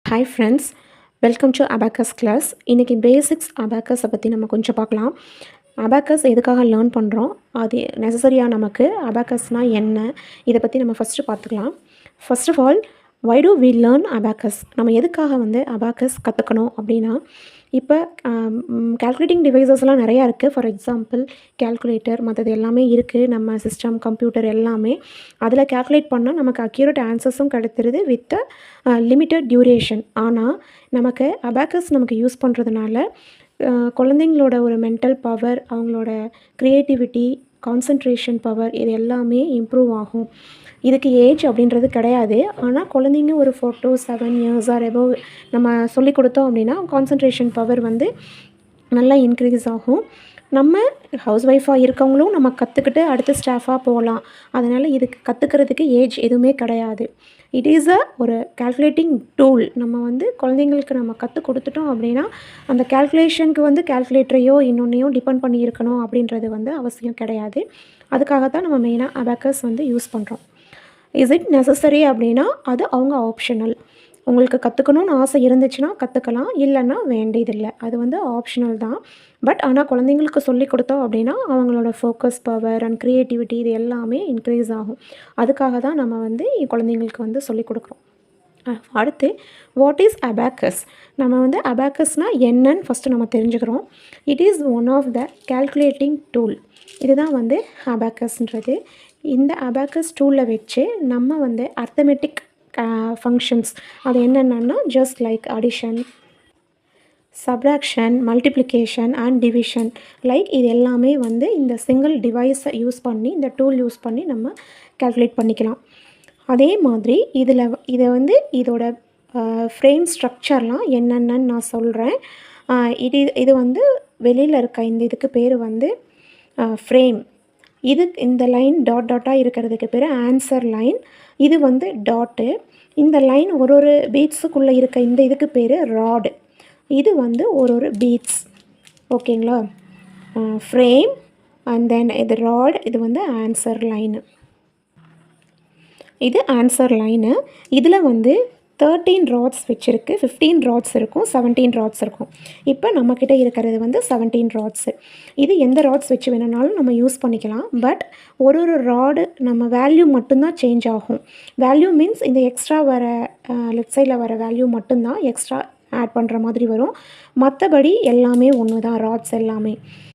Hi friends, welcome to abacus class. இன்றைக்கி basics அபாக்கஸை பற்றி நம்ம கொஞ்சம் பார்க்கலாம். அபாக்கஸ் எதுக்காக லேர்ன் பண்ணுறோம், அது நெசசரியாக நமக்கு அபாக்கஸ்னால் என்ன, இதை பற்றி நம்ம ஃபஸ்ட்டு பார்த்துக்கலாம். First of all, why do we learn abacus? நம்ம எதுக்காக அபாக்கஸ் கற்றுக்கணும் அப்படின்னா, இப்போ கால்குலேட்டிங் டிவைசஸ்லாம் நிறையா இருக்குது. ஃபார் எக்ஸாம்பிள் கால்குலேட்டர், மற்றது எல்லாமே இருக்குது. நம்ம சிஸ்டம், கம்ப்யூட்டர் எல்லாமே அதில் கால்குலேட் பண்ணால் நமக்கு அக்யூரேட் ஆன்சர்ஸும் கிடைத்திருது வித் லிமிட்டட் டியூரேஷன். ஆனால் நமக்கு அபாக்கஸ் நமக்கு யூஸ் பண்ணுறதுனால குழந்தைங்களோட ஒரு மென்டல் பவர், அவங்களோட க்ரியேட்டிவிட்டி, கான்சன்ட்ரேஷன் பவர், இது எல்லாமே இம்ப்ரூவ் ஆகும். இதுக்கு ஏஜ் அப்படின்றது கிடையாது. ஆனால் குழந்தைங்க ஒரு 4 to 7 years ஆர் எபோவ் நம்ம சொல்லிக் கொடுத்தோம் அப்படின்னா கான்சன்ட்ரேஷன் பவர் நல்லா இன்க்ரீஸ் ஆகும். நம்ம ஹவுஸ் ஒய்ஃபாக இருக்கவங்களும் நம்ம கற்றுக்கிட்டு அடுத்த ஸ்டாஃபாக போகலாம். அதனால் இதுக்கு கற்றுக்கிறதுக்கு ஏஜ் எதுவுமே கிடையாது. இட் இஸ் ஒரு கால்குலேட்டிங் டூல். நம்ம குழந்தைங்களுக்கு நம்ம கற்றுக் கொடுத்துட்டோம் அப்படின்னா அந்த கால்குலேஷனுக்கு கால்குலேட்டரையோ இன்னொன்றையோ டிபெண்ட் பண்ணி இருக்கணும் அப்படின்றது அவசியம் கிடையாது. அதுக்காக தான் நம்ம மெயினாக அபாக்கஸ் யூஸ் பண்ணுறோம். இஸ் இட் நெசசரி அப்படின்னா அது அவங்க ஆப்ஷனல். உங்களுக்கு கற்றுக்கணும்னு ஆசை இருந்துச்சுன்னா கற்றுக்கலாம், இல்லைன்னா வேண்டியதில்லை. அது ஆப்ஷனல் தான். பட் ஆனால் குழந்தைங்களுக்கு சொல்லிக் கொடுத்தோம் அப்படின்னா அவங்களோட ஃபோக்கஸ் பவர் அண்ட் க்ரியேட்டிவிட்டி இது எல்லாமே இன்க்ரீஸ் ஆகும். அதுக்காக தான் நம்ம குழந்தைங்களுக்கு சொல்லிக் கொடுக்குறோம். அடுத்து, வாட் இஸ் அபாக்கஸ்? நம்ம அபாக்கஸ்னால் என்னன்னு ஃபஸ்ட்டு நம்ம தெரிஞ்சுக்கிறோம். It is one of the calculating tool. இதுதான் அபாக்கஸ்ன்றது. இந்த அபாக்கஸ் டூலில் வச்சு நம்ம அர்த்தமெட்டிக் ஃபங்க்ஷன்ஸ், அது என்னென்னா just like addition, subtraction, multiplication and division, like இது எல்லாமே இந்த சிங்கிள் டிவைஸை யூஸ் பண்ணி, இந்த டூல் யூஸ் பண்ணி நம்ம கால்குலேட் பண்ணிக்கலாம். அதே மாதிரி இதோட ஃப்ரேம் ஸ்ட்ரக்சர்லாம் என்னென்னு நான் சொல்கிறேன். இது வெளியில் இருக்க இதுக்கு பேர் ஃப்ரேம். இந்த லைன் டாட்டாக இருக்கிறதுக்கு பேர் ஆன்சர் லைன். இது டாட்டு. இந்த லைன் ஒரு பீட்ஸுக்குள்ளே இருக்க இதுக்கு பேர் ராடு. இது ஒரு பீட்ஸ். ஓகேங்களா? ஃப்ரேம் அண்ட் தென் இது ராட். இது ஆன்சர் லைனு. இது ஆன்சர் லைனு. இதில் 13 ராட்ஸ் வச்சுருக்கு. 15 ராட்ஸ் இருக்கும், 17 ராட்ஸ் இருக்கும். இப்போ நம்மக்கிட்ட இருக்கிறது 17 ராட்ஸு. இது எந்த ராட்ஸ் வச்சு வேணுனாலும் நம்ம யூஸ் பண்ணிக்கலாம். பட் ஒரு ராடு நம்ம வேல்யூ மட்டும்தான் சேஞ்ச் ஆகும். வேல்யூ மீன்ஸ் இந்த எக்ஸ்ட்ரா வர லெஃப்ட் சைடில் வர வேல்யூ மட்டும்தான் எக்ஸ்ட்ரா ஆட் பண்ணுற மாதிரி வரும். மற்றபடி எல்லாமே ஒன்று தான், ராட்ஸ் எல்லாமே.